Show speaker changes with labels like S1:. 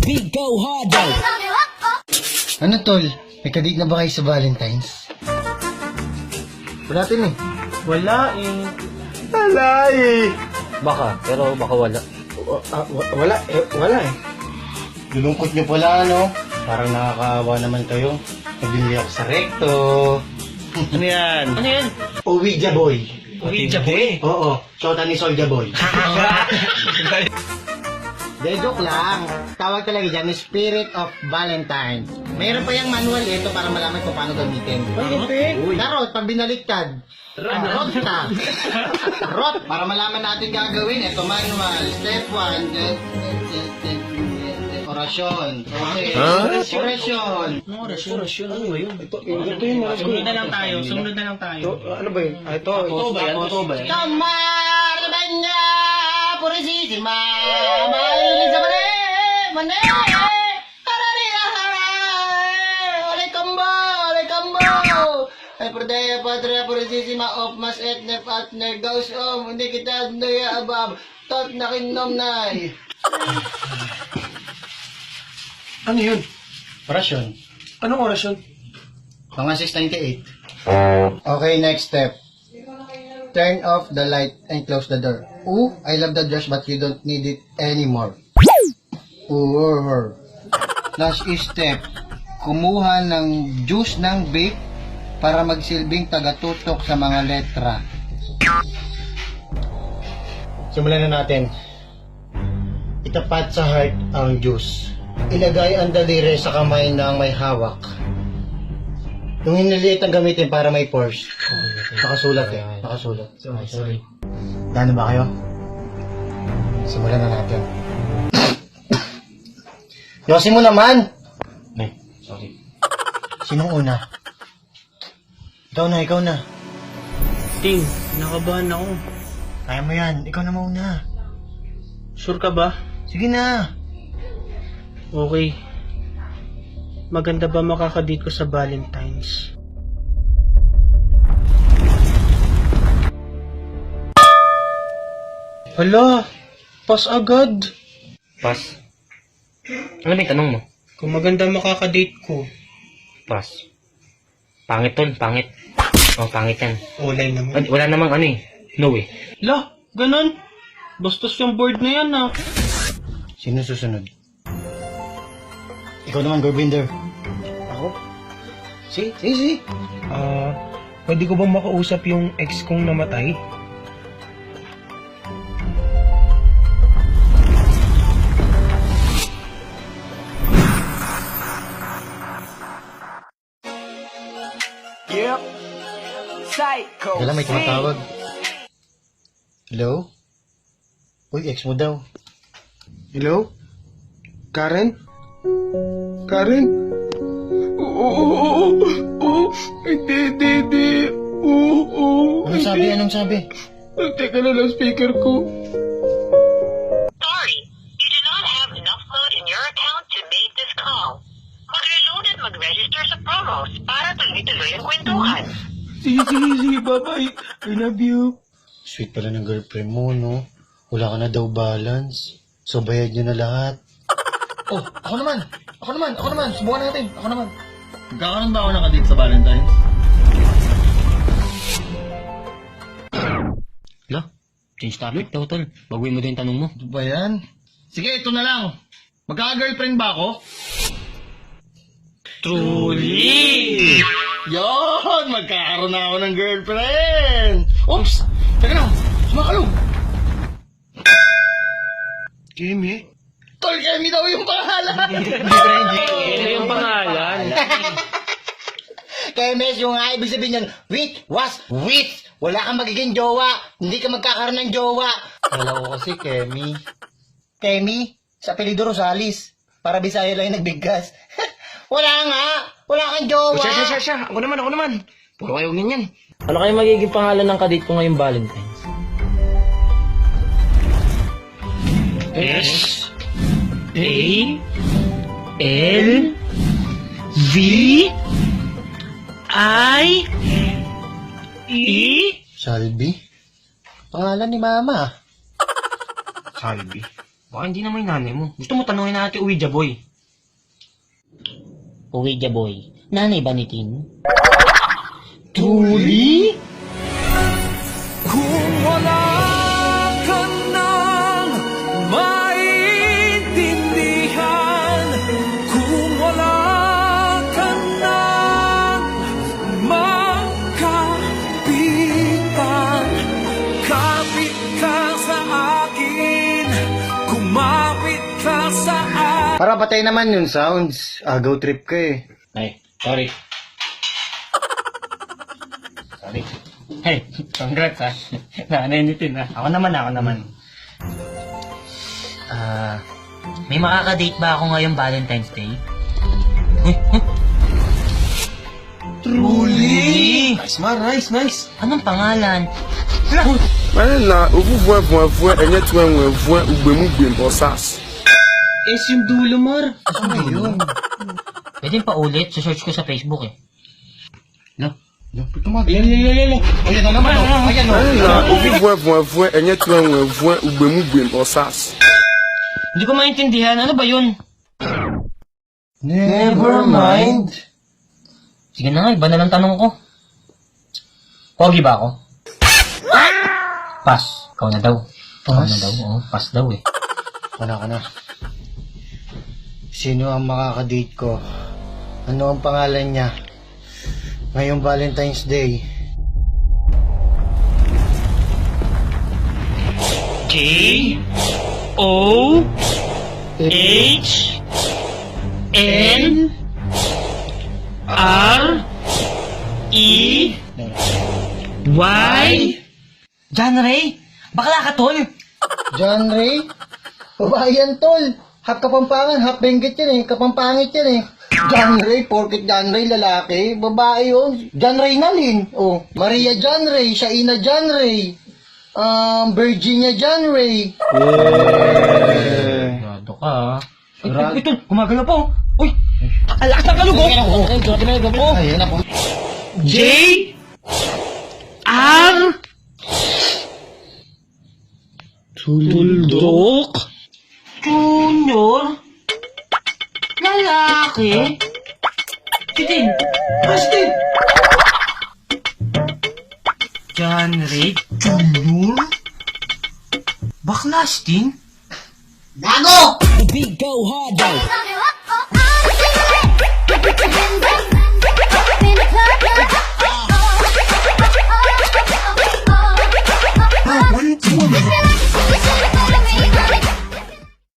S1: beat go harder.
S2: Ano tol? May kadig na ba kayo sa Valentine's? Wala din eh.
S3: Wala eh.
S2: Wala eh.
S3: Baka, pero baka wala.
S2: Wala eh. Lulungkot niyo pala, ano? Parang nakakaawa naman kayo. Nabili ako sa recto. Ano yan?
S3: Ano yan?
S2: Ouija boy.
S3: Ouija boy?
S2: Oo, shota ni Soldier boy. De, joke lang. Tawag talaga dyan, Spirit of Valentine. Mayroon pa yung manual ito para malaman kung paano gamitin. Tarot, pag binaliktad. Rot ka. Rot, para malaman natin gagawin. Ito manual. Step 1. Orasyon. Okay. Orasyon.
S3: Orasyon, ano ba yun?
S2: Ito yung orasyon.
S3: Sumunod na lang tayo.
S2: Ano ba yun? Ito ba yan? Tomar banya purisisima mahilig sa mane ole combo ay perdaya patria purisisima of mas etne partner goes hindi kita daya abab tot na kinom nay.
S3: Ano yun?
S2: Orasyon.
S3: Anong orasyon?
S2: Mga 698. Okay, next step. Turn off the light and close the door. Ooh, I love the dress but you don't need it anymore. Ooh. Last step. Kumuha ng juice ng vape para magsilbing tagatutok sa mga letra. Simulan na natin. Itapat sa heart ang juice. Ilagay ang daliri sa kamay ng may hawak. Yung hiniliit ang gamitin para may pores. Nakasulat eh. Nakasulat. Sorry. Gano ba kayo? Simulan na natin. Yosin mo naman!
S3: Sorry.
S2: Sinong una? Ikaw na.
S3: Ting, nakabahan ako.
S2: Kaya mo yan. Ikaw na mauna.
S3: Sure ka ba?
S2: Sige na.
S3: Okay. Maganda ba makakadate ko sa Valentine's? Hala, pas agad.
S4: Pas. Ano ba yung tanong mo?
S3: Kung maganda makakadate ko,
S4: Pas. Pangit ton, pangit. Oh, pangit yan.
S3: ulay naman.
S4: Wala namang ano eh. No eh.
S3: La, ganun. Bastos yung board na yan ah.
S2: Sino susunod? Ikaw naman, Gurbinder.
S3: Ako?
S2: Si.
S3: Pwede ko bang makausap yung ex kong namatay?
S1: Yep. Psycho.
S2: Wala, may tumatawag. Hello? Uy, ex mo daw.
S3: Hello? Karen? Karen? Oo. Hindi. Oo.
S2: Anong sabi?
S3: Teka na lang speaker ko.
S5: Sorry, you do not have enough load in your account to make this call. Mag-reload at mag-register sa promos para tuloy-tuloy ang kwentuhan.
S3: Sige, bye-bye. I love you.
S2: Sweet pala ng girlfriend mo, no? Wala ka na daw balance. So, bayad nyo na lahat. Oh, ako naman. Subukan natin. Ako naman.
S6: Magkakaroon ba ako nakadate sa Valentine's?
S4: Lo, change topic daw tol. Baguhin mo din yung tanong mo.
S6: Ano ba yan? Sige, ito na lang. Magkaka-girlfriend ba ako?
S4: Truly!
S6: Yon! Magkakaroon na ako ng girlfriend! Oops! Teka lang! Sumakalog!
S3: Kimi?
S6: Tol, Kemi daw yung pangalan!
S4: Ano yung pangalan?
S2: Kaya mes, yung nga ibig sabihin yan, wait. Wala kang magiging jowa. Hindi ka magkakaroon ng jowa. Kala ko kasi, Kemi. Kemi? Sa apelido Rosales. Para Bisaya lang yung nagbigkas. Wala nga. Wala kang jowa.
S4: Siya. Ako naman. Puro kayo ganyan. Ano kayo magiging pangalan ng kadate ko ngayong Valentine's?
S3: S A L V I E
S2: Salvi? Pangalan ni Mama.
S3: Salvi.
S4: Baka hindi naman yung nanay mo. Gusto mo tanungin natin Ouija boy.
S7: Ouija boy, nanay ba ni Tin?
S4: Truly?
S8: Kung wala ka nang maintindihan, kung wala ka nang makapitan, kapit ka sa akin, kumapit ka sa akin.
S2: Para patay naman yung sounds. Agaw trip ka eh.
S4: Ay, sorry. Sorry. Hey, congrats ha. Nanay ni Tin ha. Ako naman.
S7: May makaka-date ba ako ngayong Valentine's Day?
S4: Truly? Nice man, nice.
S7: Anong pangalan?
S9: Manila, ovuvuevuevue, enye tuenwevue, ugbemugbe, osas.
S4: Es yung dulo, Mar.
S7: Pwede pa ulit, search ko sa Facebook eh.
S2: Yan.
S6: Ayan na naman, oh. Ayan, oh.
S9: Manila, ovuvuevuevue, enye tuenwevue, ugbemugbe, osas.
S7: Hindi ko maintindihan, ano ba yun?
S2: Never mind.
S7: Sige na nga, iba na lang tanong ko. Pogi ba ako? Pass. Ikaw na daw. Ikaw na daw. Oo, pass daw eh.
S2: Wala ka na. Sino ang makakadate ko? Ano ang pangalan niya? Ngayong Valentine's Day.
S7: J-O-H-N-R-E-Y? John Ray? Bakla ka, tol?
S2: John Ray? Babae yan, tol. Half Kapampangan, half Benguet yan eh. Kapampangit yan eh. John Ray, porket John Ray lalaki. Babae yun. John Ray Nalin. Oh, Maria John Ray, Shaina John Ray. Virginia John Ray.
S7: Grado ka,
S4: Ay, tol, gumagalaw pa oh. Uy, alakas ng kalug oh.
S2: Ayun ako.
S4: Tuldok?
S7: Junior? Lalaki? Kitin?
S4: Bastin!
S7: John Ray? Junior? Baklastin?
S1: Big go hard, though.